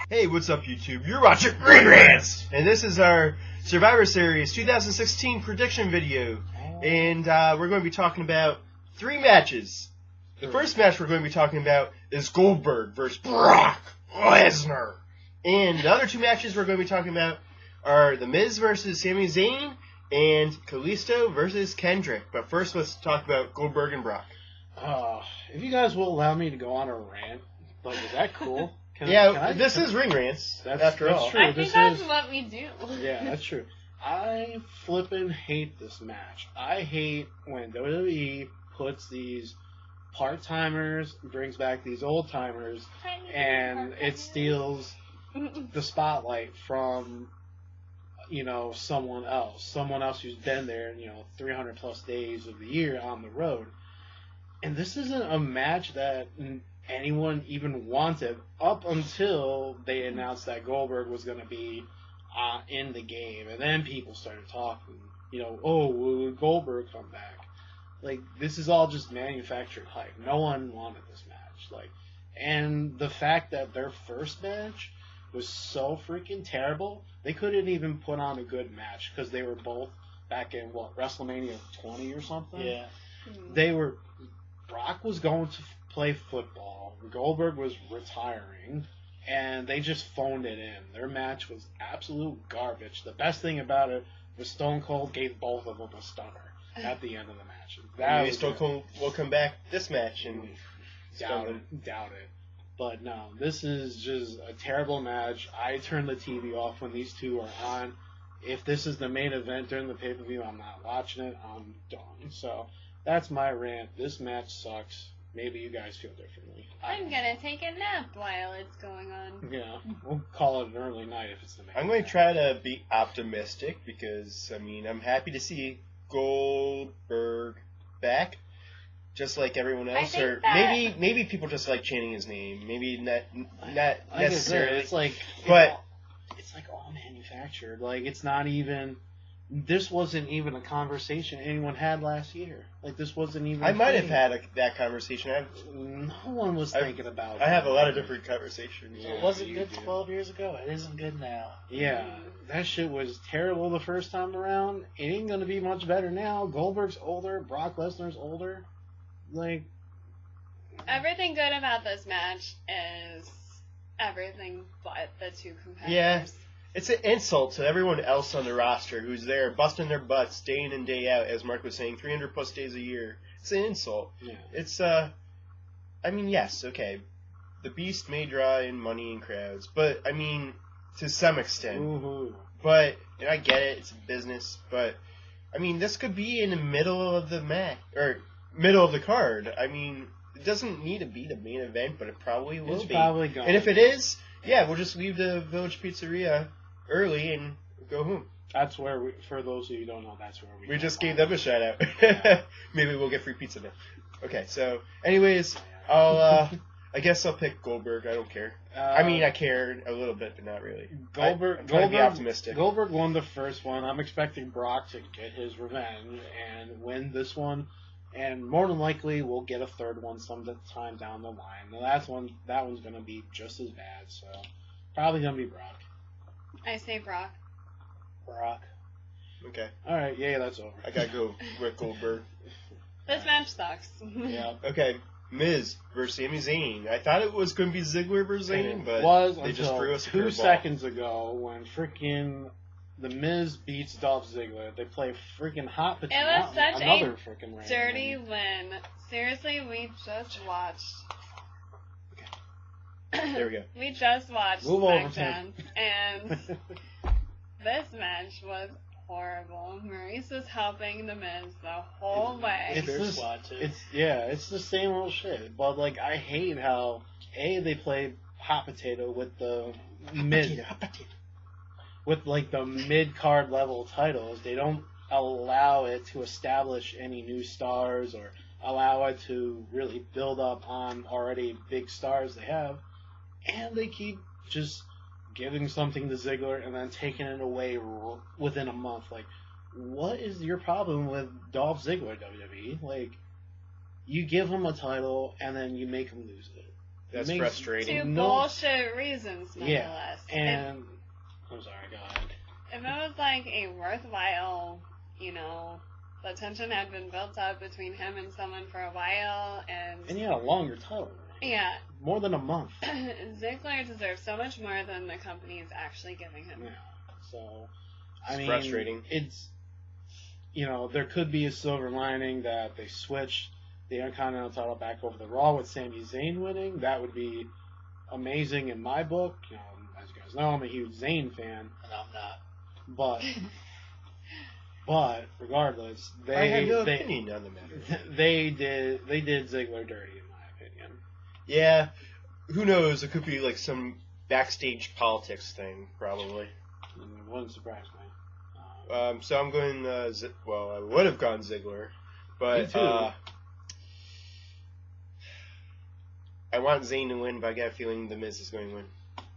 Hey, what's up, YouTube? You're watching Ring Rants! And this is our Survivor Series 2016 prediction video. And we're going to be talking about 3 matches. The first match we're going to be talking about is Goldberg versus Brock Lesnar. And the other 2 matches we're going to be talking about are The Miz versus Sami Zayn and Kalisto versus Kendrick. But first, let's talk about Goldberg and Brock. If you guys will allow me to go on a rant, like, is that cool? This is Ring Rants, after all. True. I think that's what we do. Yeah, that's true. I flippin' hate this match. I hate when WWE puts these part-timers, brings back these old-timers, and it steals the spotlight from, someone else who's been there, 300 plus days of the year on the road. And this isn't a match that anyone even wanted up until they announced that Goldberg was going to be in the game. And then people started talking, will Goldberg come back? Like, this is all just manufactured hype. No one wanted this match. And the fact that their first match was so freaking terrible, they couldn't even put on a good match because they were both back in, WrestleMania 20 or something? Yeah. Brock was going to play football. Goldberg was retiring, and they just phoned it in. Their match was absolute garbage. The best thing about it was Stone Cold gave both of them a stunner at the end of the match. Maybe Stone Cold will come back this match and doubt it. But no, this is just a terrible match. I turn the TV off when these two are on. If this is the main event during the pay-per-view, I'm not watching it. I'm done. So that's my rant. This match sucks. Maybe you guys feel differently. I'm gonna take a nap while it's going on. Yeah, we'll call it an early night if it's the main I'm going to try to be optimistic because, I'm happy to see Goldberg back, just like everyone else. Or maybe people just like chanting his name. Maybe not necessarily. It's like all manufactured. Like, it's not even. This wasn't even a conversation anyone had last year. Like, this wasn't even. I might have had that conversation. No one was thinking about it. I have a lot of different conversations. It wasn't good 12 years ago. It isn't good now. Yeah, that shit was terrible the first time around. It ain't gonna be much better now. Goldberg's older. Brock Lesnar's older. Everything good about this match is everything but the 2 competitors. Yeah. It's an insult to everyone else on the roster who's there busting their butts day in and day out, as Mark was saying, 300 plus days a year. It's an insult. Yeah. It's, yes, okay. The Beast may draw in money and crowds, but, to some extent. Woo-hoo. But, and I get it, it's a business, but, this could be in the middle of the match, or middle of the card. It doesn't need to be the main event, but it probably will be. It's probably going. And if it is, we'll just leave the Village Pizzeria early and go home. That's where for those of you who don't know, that's where we just gave them a shout out. Maybe we'll get free pizza then. Okay, so anyways, I guess I'll pick Goldberg. I don't care. I care a little bit, but not really. I'm trying to be optimistic. Goldberg won the first one. I'm expecting Brock to get his revenge and win this one, and more than likely we'll get a third one sometime down the line. Now that one's gonna be just as bad. So probably gonna be Brock. I say Brock. Brock. Okay. Alright, that's over. I gotta go with Goldberg. This match sucks. Yeah. Okay, Miz versus Sami Zayn. I thought it was going to be Ziggler versus Zayn, but they just threw us a 2 curveball. seconds ago when freaking The Miz beats Dolph Ziggler. They play freaking hot potato. It was such a dirty win. Seriously, we just watched. There we go. We just watched Move over, SmackDown, and this match was horrible. Maurice was helping The Miz the whole way. It's the same old shit. But I hate how they play hot potato with the with the mid card level titles. They don't allow it to establish any new stars or allow it to really build up on already big stars they have. And they keep just giving something to Ziggler and then taking it away within a month. What is your problem with Dolph Ziggler, WWE? You give him a title and then you make him lose it. That's makes frustrating. Two No- bullshit reasons, Yeah, nonetheless. and I'm sorry, go ahead. If it was like a worthwhile, the tension had been built up between him and someone for a while, and And he had a longer title. yeah, More than a month. Ziggler deserves so much more than the company is actually giving him. Yeah. So, It's frustrating. It's, there could be a silver lining that they switched the Intercontinental title back over the Raw with Sami Zayn winning. That would be amazing in my book. As you guys know, I'm a huge Zayn fan, And I'm not. but regardless, I have no opinion on the matter. they did Ziggler dirty in my opinion. Yeah, who knows? It could be like some backstage politics thing, probably. It wouldn't surprise me. So I'm going. I would have gone Ziggler, but Me too. I want Zayn to win, but I got a feeling The Miz is going to win.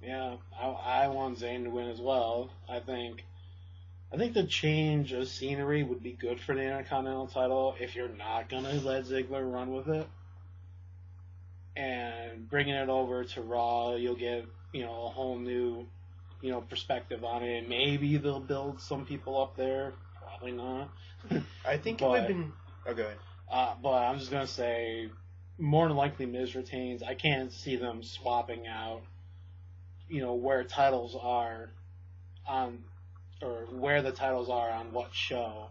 Yeah, I want Zayn to win as well. I think the change of scenery would be good for the Intercontinental title if you're not gonna let Ziggler run with it, and bringing it over to Raw, you'll get a whole new perspective on it. Maybe they'll build some people up there. Probably not. I think it would have been. Oh, go ahead. But I'm just gonna say, more than likely Miz retains. I can't see them swapping out, where titles are on, or where the titles are on what show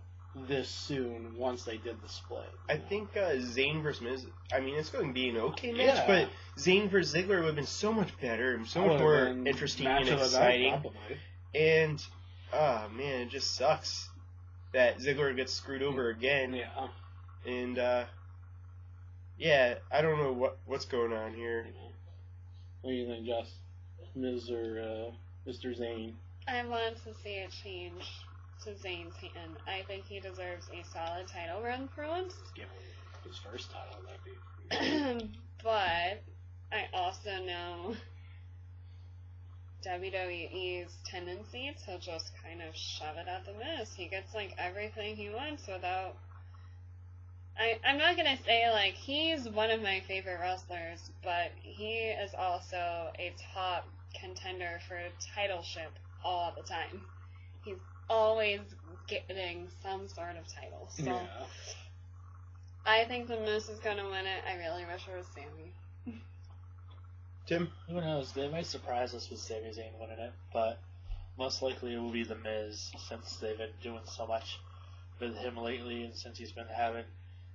this soon once they did the split. I think Zayn versus Miz. I mean, it's going to be an okay match, Yeah. but Zayn versus Ziggler would have been so much better and so much Would've more been interesting match and of the night, exciting. probably. And man, it just sucks that Ziggler gets screwed over again. Yeah. And I don't know what's going on here. What do you think, Jess? Miz or Mr. Zayn? I want to see it change to Zayn's hand. I think he deserves a solid title run for once. Give him his first title, that'd be. But I also know WWE's tendency to just kind of shove it at the Miz. He gets everything he wants without. I'm not gonna say he's one of my favorite wrestlers, but he is also a top contender for a titleship all the time. He's always getting some sort of title. So Yeah. I think the Miz is gonna win it. I really wish it was Sami. Tim? Who knows? They might surprise us with Sami Zayn winning it, but most likely it will be The Miz, since they've been doing so much with him lately, and since he's been having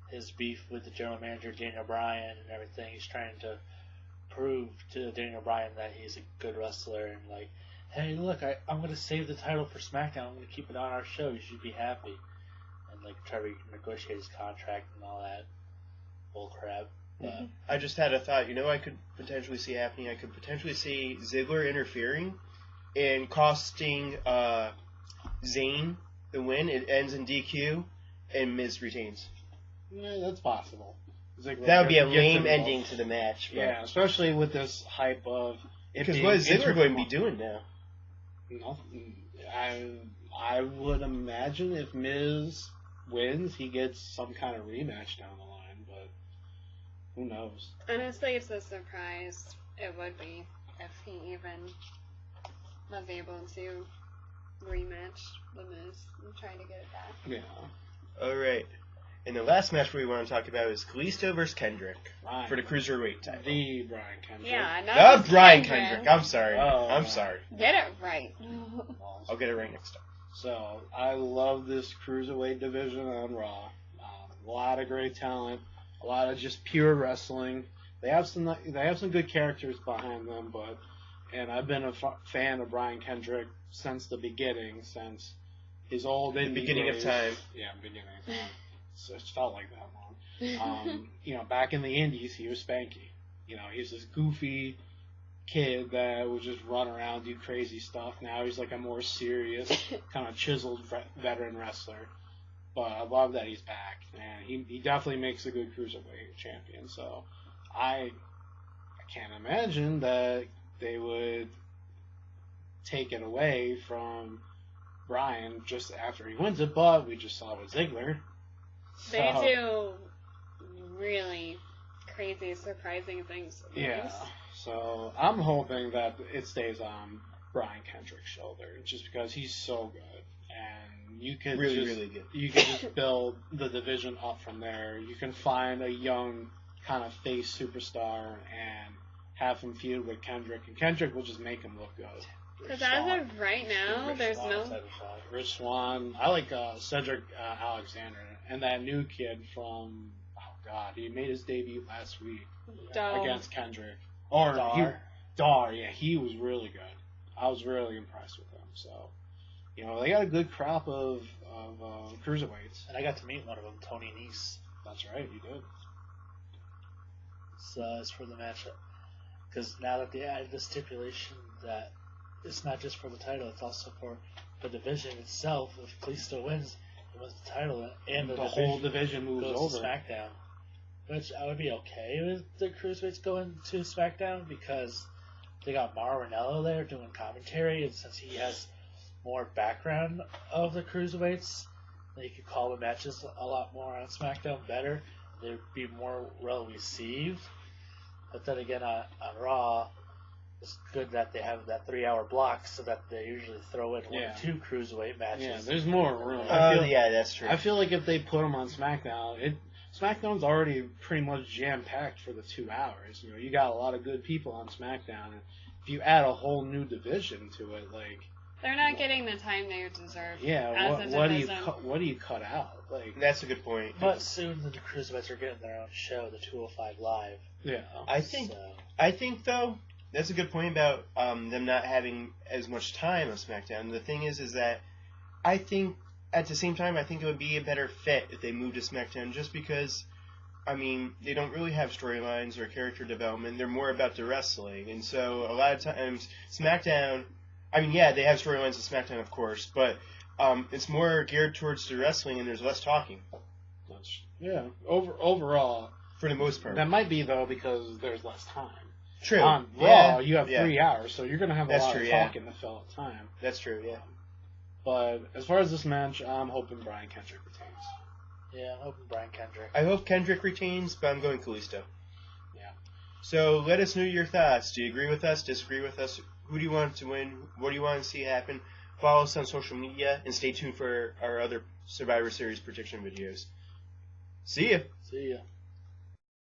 his beef with the general manager Daniel Bryan and everything. He's trying to prove to Daniel Bryan that he's a good wrestler and hey, look, I'm going to save the title for SmackDown. I'm going to keep it on our show. You should be happy. And try to negotiate his contract and all that bull crap. But I just had a thought. I could potentially see happening. I could potentially see Ziggler interfering and costing Zayn the win. It ends in DQ, and Miz retains. Yeah, that's possible. That would be a gets lame involved. ending to the match. But Yeah, especially with this hype of it because being what is Ziggler going to be intermittent. doing now? Nothing. I would imagine if Miz wins, he gets some kind of rematch down the line, but who knows? Honestly, it's a surprise. It would be if he even was able to rematch the Miz and try to get it back. Yeah. All right. And the last match we want to talk about is Kalisto versus Kendrick Brian. for the Cruiserweight title. The Brian Kendrick. Yeah, not Not Brian Kendrick. Kendrick. I'm sorry. Oh, I'm yeah. sorry. Get it right. I'll get it right next time. So I love this cruiserweight division on Raw. A lot of great talent, a lot of just pure wrestling. They have some good characters behind them, and I've been a fan of Brian Kendrick since the beginning, since his old indie beginning of days. time. Yeah, beginning of time. So it felt like that long. Back in the Indies, he was Spanky. He was this goofy kid that would just run around, do crazy stuff. Now he's a more serious, kind of chiseled veteran wrestler. But I love that he's back, and he definitely makes a good cruiserweight champion. So I can't imagine that they would take it away from Brian just after he wins it. But we just saw it with Ziggler. They So- do really crazy, surprising things. Yeah. I'm hoping that it stays on Brian Kendrick's shoulder, just because he's so good, and you could really good. You can just build the division up from there. You can find a young kind of face superstar and have him feud with Kendrick, and Kendrick will just make him look good. Because as of right now, there's no... Rich Swann. I like Cedric Alexander, and that new kid from... Oh, God. He made his debut last week against Kendrick. Or Dar. Yeah, he was really good. I was really impressed with him. So, they got a good crop of cruiserweights. And I got to meet one of them, Tony Nese. That's right, you did. So, as for the matchup, because now that they added the stipulation that it's not just for the title, it's also for the division itself. If Kalisto wins, he wins the title, and the whole division moves goes over to SmackDown. Which I would be okay with the Cruiserweights going to SmackDown, because they got Mauro Ranallo there doing commentary, and since he has more background of the Cruiserweights, they could call the matches a lot more on SmackDown better. They'd be more well received. But then again, on Raw, it's good that they have that 3-hour block, so that they usually throw in 1 or 2 Cruiserweight matches. Yeah, there's more room. Yeah, that's true. I feel like if they put them on SmackDown, SmackDown's already pretty much jam-packed for the 2 hours. You got a lot of good people on SmackDown. And if you add a whole new division to it, they're not getting the time they deserve. Yeah, what do you cut out? That's a good point. But soon the Cruiserweights are getting their own show, the 205 Live. Yeah, I think though, that's a good point about them not having as much time on SmackDown. The thing is that I think at the same time, I think it would be a better fit if they moved to SmackDown, just because, they don't really have storylines or character development. They're more about the wrestling. And so a lot of times, SmackDown, they have storylines at SmackDown, of course, but it's more geared towards the wrestling, and there's less talking. Overall, for the most part. That might be, though, because there's less time. True. On Raw, you have 3 hours, so you're going to have a lot of talking to fill up time. That's true, yeah. But as far as this match, I'm hoping Brian Kendrick retains. Yeah, I'm hoping Brian Kendrick. I hope Kendrick retains, but I'm going Kalisto. Yeah. So let us know your thoughts. Do you agree with us? Disagree with us? Who do you want to win? What do you want to see happen? Follow us on social media, and stay tuned for our other Survivor Series prediction videos. See ya. See ya.